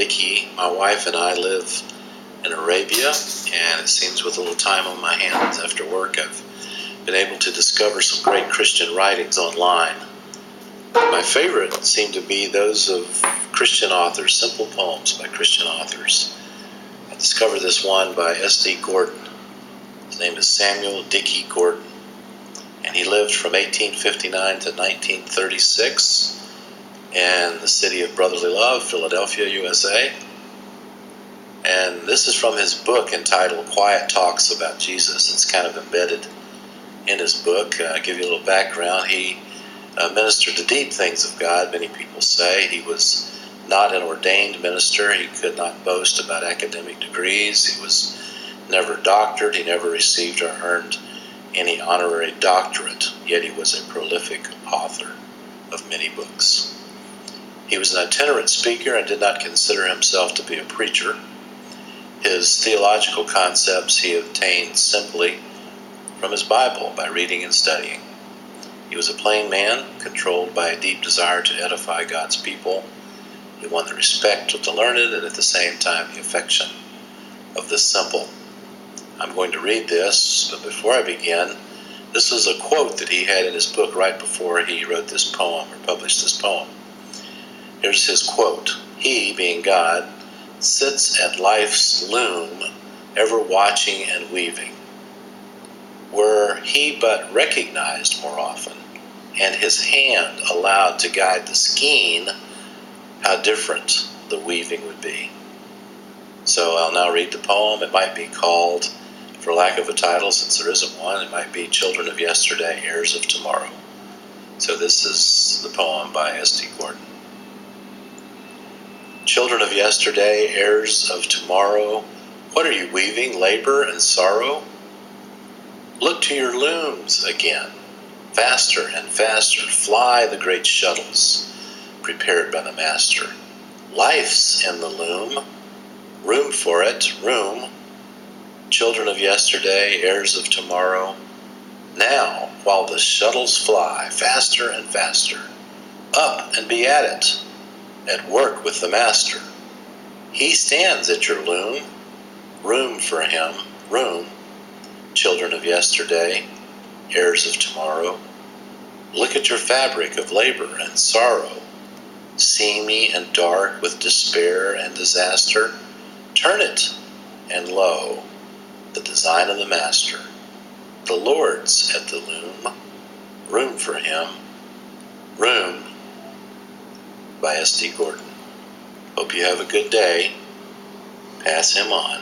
Vicky, my wife, and I live in Arabia, and it seems with a little time on my hands after work, I've been able to discover some great Christian writings online. My favorite seem to be those of Christian authors, simple poems by Christian authors. I discovered this one by S.D. Gordon. His name is Samuel Dickey Gordon, and he lived from 1859 to 1936 in the city of Brotherly Love, Philadelphia, USA. And this is from his book entitled Quiet Talks About Jesus. It's kind of embedded in his book. I'll give you a little background. He ministered to deep things of God, many people say. He was not an ordained minister. He could not boast about academic degrees. He was never doctored. He never received or earned any honorary doctorate, yet he was a prolific author of many books. He was an itinerant speaker and did not consider himself to be a preacher. His theological concepts he obtained simply from his Bible by reading and studying. He was a plain man, controlled by a deep desire to edify God's people. He won the respect of the learned and at the same time the affection of the simple. I'm going to read this, but before I begin, this is a quote that he had in his book right before he wrote this poem or published this poem. Here's his quote. He, being God, sits at life's loom, ever watching and weaving. Were he but recognized more often, and his hand allowed to guide the skein, how different the weaving would be. So I'll now read the poem. It might be called, for lack of a title, since there isn't one, it might be Children of Yesterday, Heirs of Tomorrow. So this is the poem by S.D. Gordon. Children of yesterday, heirs of tomorrow, what are you weaving, labor and sorrow? Look to your looms again. Faster and faster fly the great shuttles prepared by the master. Life's in the loom, room for it, room. Children of yesterday, heirs of tomorrow, now while the shuttles fly faster and faster, up and be at it, at work with the master. He stands at your loom, room for him, room. Children of yesterday, heirs of tomorrow, look at your fabric of labor and sorrow, seamy and dark with despair and disaster. Turn it, and lo, the design of the master. The Lord's at the loom, room for him, room. By S.D. Gordon. Hope you have a good day. Pass him on.